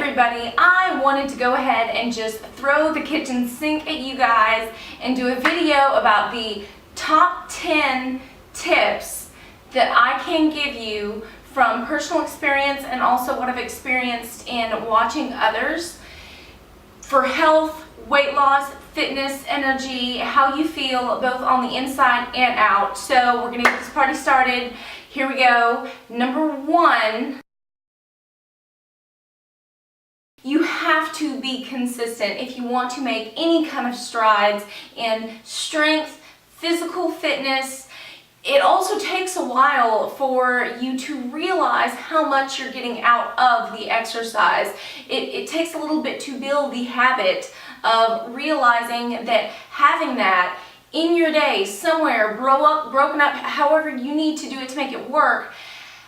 everybody, I wanted to go ahead and just throw the kitchen sink at you guys and do a video about the top 10 tips that I can give you from personal experience and also what I've experienced in watching others for health, weight loss, fitness, energy, how you feel both on the inside and out. So we're gonna get this party started. Here we go. Number one, you have to be consistent if you want to make any kind of strides in strength, physical fitness. It also takes a while for you to realize how much you're getting out of the exercise. It takes a little bit to build the habit of realizing that having that in your day somewhere broken up however you need to do it to make it work,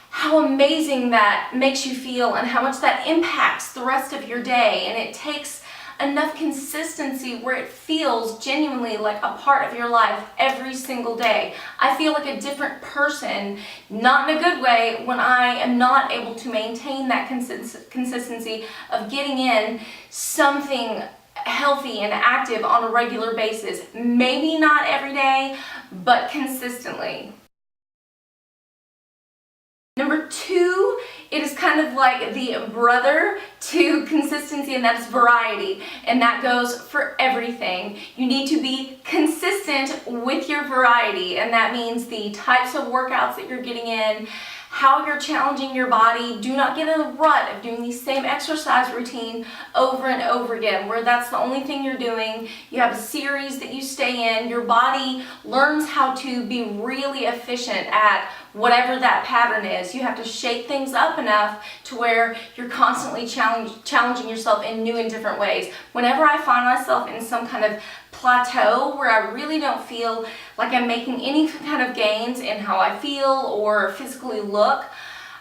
how amazing that makes you feel and how much that impacts the rest of your day. And it takes enough consistency where it feels genuinely like a part of your life every single day. I feel like a different person, not in a good way, when I am not able to maintain that consistency of getting in something healthy and active on a regular basis. Maybe not every day, but consistently. Number two, it is kind of like the brother to consistency, and that is variety. And that goes for everything. You need to be consistent with your variety, and that means the types of workouts that you're getting in, how you're challenging your body. Do not get in a rut of doing the same exercise routine over and over again, where that's the only thing you're doing. You have a series that you stay in. Your body learns how to be really efficient at whatever that pattern is. You have to shake things up enough to where you're constantly challenging yourself in new and different ways. Whenever I find myself in some kind of plateau where I really don't feel like I'm making any kind of gains in how I feel or physically look,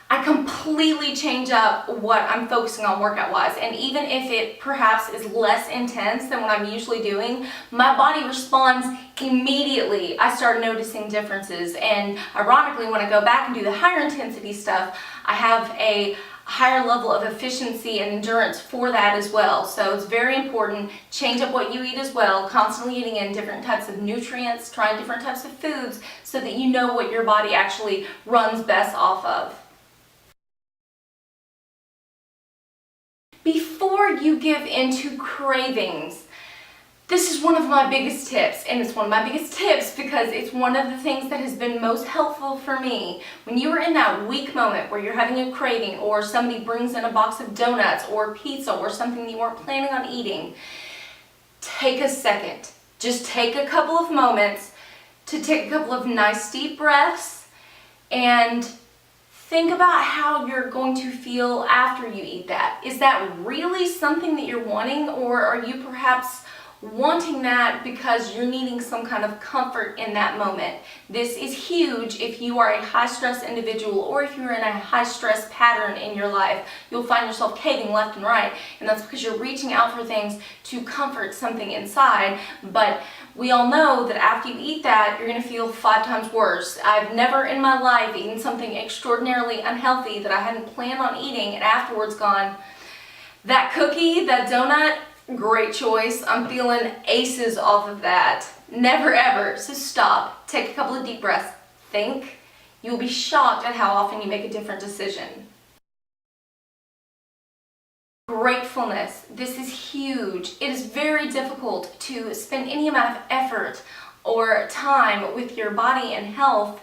I completely change up what I'm focusing on workout wise. And even if it perhaps is less intense than what I'm usually doing, my body responds immediately. I start noticing differences. And ironically, when I go back and do the higher intensity stuff, I have a higher level of efficiency and endurance for that as well. So it's very important. Change up what you eat as well, constantly eating in different types of nutrients, trying different types of foods so that you know what your body actually runs best off of. Before you give into cravings, this is one of my biggest tips, and it's one of my biggest tips because it's one of the things that has been most helpful for me. When you are in that weak moment where you're having a craving, or somebody brings in a box of donuts or pizza or something you weren't planning on eating, take a second. Just take a couple of moments to take a couple of nice deep breaths and think about how you're going to feel after you eat that. Is that really something that you're wanting, or are you perhaps wanting that because you're needing some kind of comfort in that moment? This is huge if you are a high stress individual, or if you're in a high stress pattern in your life. You'll find yourself caving left and right, and that's because you're reaching out for things to comfort something inside. But we all know that after you eat that, you're going to feel 5 times worse. I've never in my life eaten something extraordinarily unhealthy that I hadn't planned on eating and afterwards gone, that cookie, that donut, great choice. I'm feeling aces off of that. Never ever. So stop. Take a couple of deep breaths. Think. You'll be shocked at how often you make a different decision. Gratefulness. This is huge. It is very difficult to spend any amount of effort or time with your body and health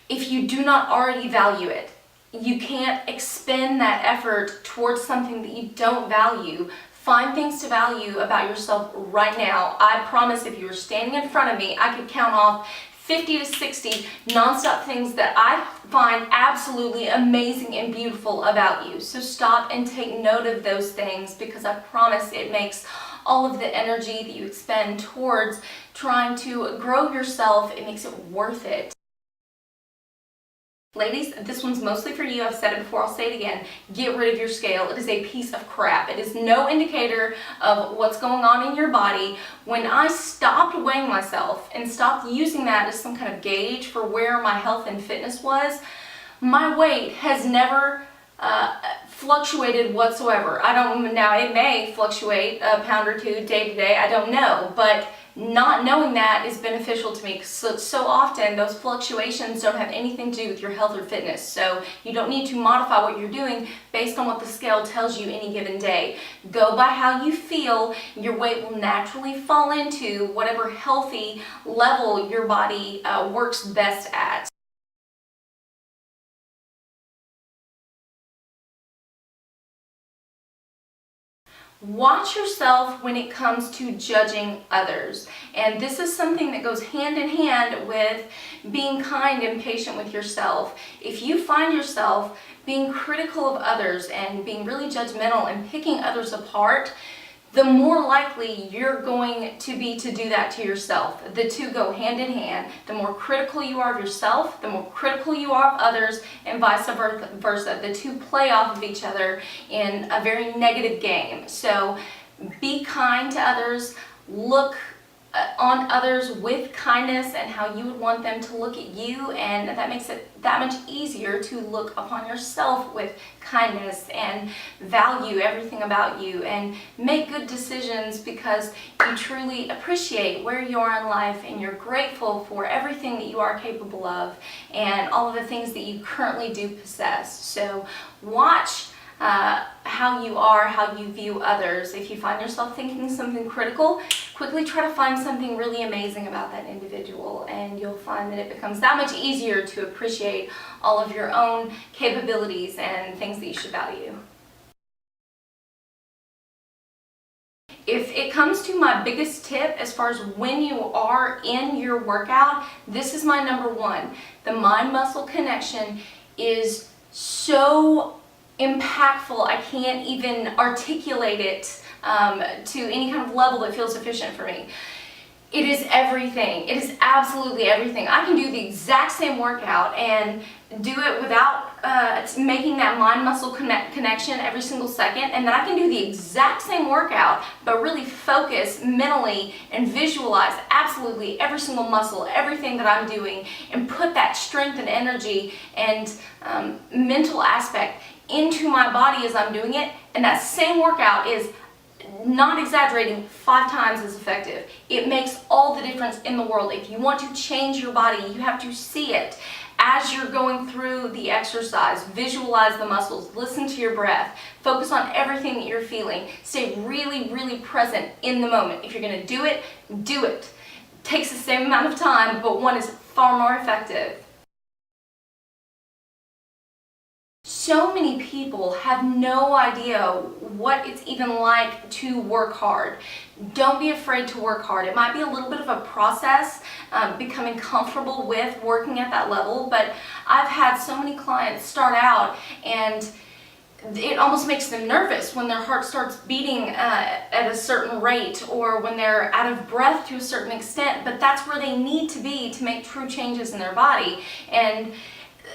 if you do not already value it. You can't expend that effort towards something that you don't value. Find things to value about yourself right now. I promise if you were standing in front of me, I could count off 50 to 60 nonstop things that I find absolutely amazing and beautiful about you. So stop and take note of those things, because I promise it makes all of the energy that you expend towards trying to grow yourself, it makes it worth it. Ladies, this one's mostly for you. I've said it before, I'll say it again. Get rid of your scale. It is a piece of crap. It is no indicator of what's going on in your body. When I stopped weighing myself and stopped using that as some kind of gauge for where my health and fitness was, my weight has never fluctuated whatsoever. I don't, now it may fluctuate a pound or two day to day, I don't know, but not knowing that is beneficial to me. So often those fluctuations don't have anything to do with your health or fitness, so you don't need to modify what you're doing based on what the scale tells you any given day. Go by how you feel. Your weight will naturally fall into whatever healthy level your body works best at. Watch yourself when it comes to judging others. And this is something that goes hand in hand with being kind and patient with yourself. If you find yourself being critical of others and being really judgmental and picking others apart, the more likely you're going to be to do that to yourself. The two go hand in hand. The more critical you are of yourself, the more critical you are of others, and vice versa. The two play off of each other in a very negative game. So be kind to others. Look on others with kindness and how you would want them to look at you, and that makes it that much easier to look upon yourself with kindness and value everything about you and make good decisions because you truly appreciate where you are in life and you're grateful for everything that you are capable of and all of the things that you currently do possess. So watch how you are, how you view others. If you find yourself thinking something critical, quickly try to find something really amazing about that individual, and you'll find that it becomes that much easier to appreciate all of your own capabilities and things that you should value. If it comes to my biggest tip as far as when you are in your workout, this is my number one. The mind-muscle connection is so impactful, I can't even articulate it to any kind of level that feels sufficient for me. It is everything. It is absolutely everything. I can do the exact same workout and do it without making that mind-muscle connection every single second, and then I can do the exact same workout but really focus mentally and visualize absolutely every single muscle, everything that I'm doing, and put that strength and energy and mental aspect into my body as I'm doing it, and that same workout is, not exaggerating, 5 times as effective. It makes all the difference in the world. If you want to change your body, you have to see it as you're going through the exercise. Visualize the muscles, listen to your breath, focus on everything that you're feeling, stay really, really present in the moment. If you're going to do it, do it. It takes the same amount of time, but one is far more effective. So many people have no idea what it's even like to work hard. Don't be afraid to work hard. It might be a little bit of a process, becoming comfortable with working at that level, but I've had so many clients start out and it almost makes them nervous when their heart starts beating at a certain rate or when they're out of breath to a certain extent, but that's where they need to be to make true changes in their body. And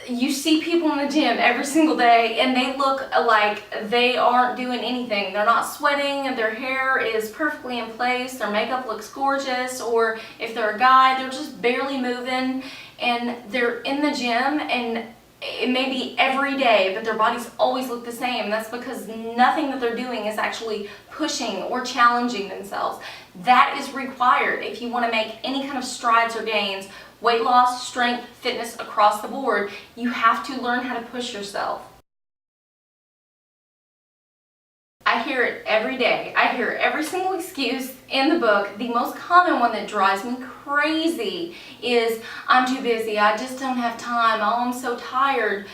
you see people in the gym every single day and they look like they aren't doing anything. They're not sweating and their hair is perfectly in place, their makeup looks gorgeous, or if they're a guy, they're just barely moving and they're in the gym and it may be every day, but their bodies always look the same. That's because nothing that they're doing is actually pushing or challenging themselves. That is required if you want to make any kind of strides or gains. Weight loss, strength, fitness across the board, you have to learn how to push yourself. I hear it every day. I hear every single excuse in the book. The most common one that drives me crazy is, I'm too busy, I just don't have time, oh, I'm so tired.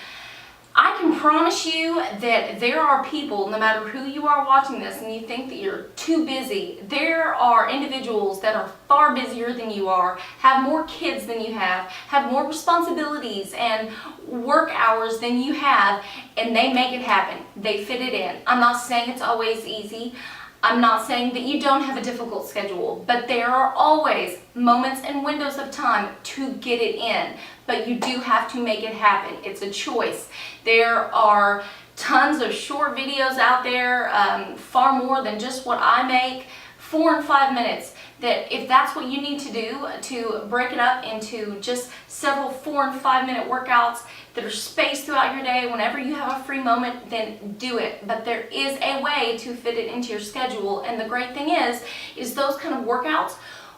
I can promise you that there are people, no matter who you are watching this and you think that you're too busy, there are individuals that are far busier than you are, have more kids than you have more responsibilities and work hours than you have, and they make it happen. They fit it in. I'm not saying it's always easy. I'm not saying that you don't have a difficult schedule, but there are always moments and windows of time to get it in, but you do have to make it happen. It's a choice. There are tons of short videos out there, far more than just what I make, 4 and 5 minutes. that if that's what you need to do to break it up into just several 4 and 5 minute workouts that are spaced throughout your day, whenever you have a free moment, then do it. But there is a way to fit it into your schedule, and the great thing is those kind of workouts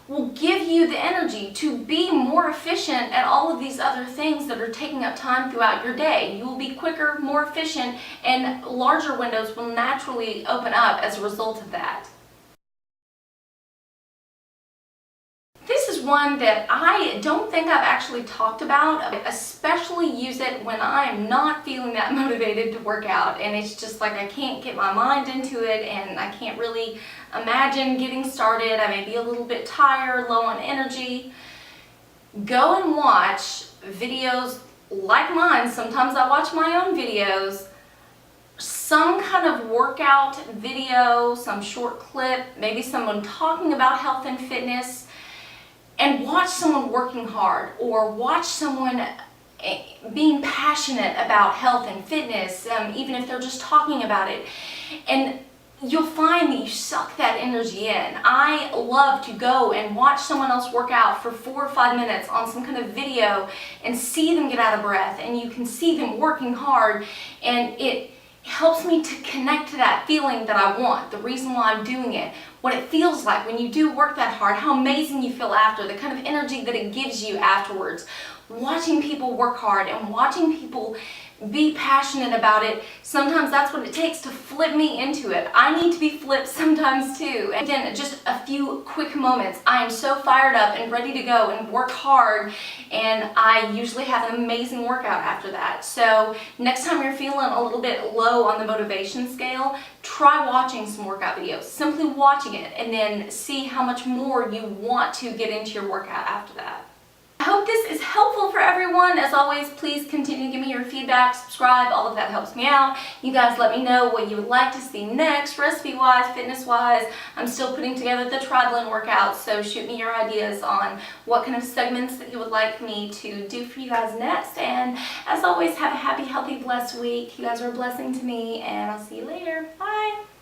will give you the energy to be more efficient at all of these other things that are taking up time throughout your day. You will be quicker, more efficient, and larger windows will naturally open up as a result of that. This is one that I don't think I've actually talked about. I especially use it when I am not feeling that motivated to work out, and it's just like I can't get my mind into it and I can't really imagine getting started. I may be a little bit tired, low on energy. Go and watch videos like mine. Sometimes I watch my own videos. Some kind of workout video, some short clip, maybe someone talking about health and fitness, and watch someone working hard, or watch someone being passionate about health and fitness, even if they're just talking about it. And you'll find that you suck that energy in. I love to go and watch someone else work out for 4 or 5 minutes on some kind of video and see them get out of breath, and you can see them working hard, and it helps me to connect to that feeling that I want, the reason why I'm doing it, what it feels like when you do work that hard, how amazing you feel after, the kind of energy that it gives you afterwards. Watching people work hard and watching people be passionate about it, sometimes that's what it takes to flip me into it. I need to be flipped sometimes too. And then just a few quick moments, I am so fired up and ready to go and work hard, and I usually have an amazing workout after that. So next time you're feeling a little bit low on the motivation scale, try watching some workout videos. Simply watching it, and then see how much more you want to get into your workout after that. I hope this is helpful for everyone. As always, please continue to give me your feedback, subscribe, all of that helps me out. You guys let me know what you would like to see next, recipe-wise, fitness-wise. I'm still putting together the Try-Blend workouts, so shoot me your ideas on what kind of segments that you would like me to do for you guys next. And as always, have a happy, healthy, blessed week. You guys are a blessing to me, and I'll see you later. Bye!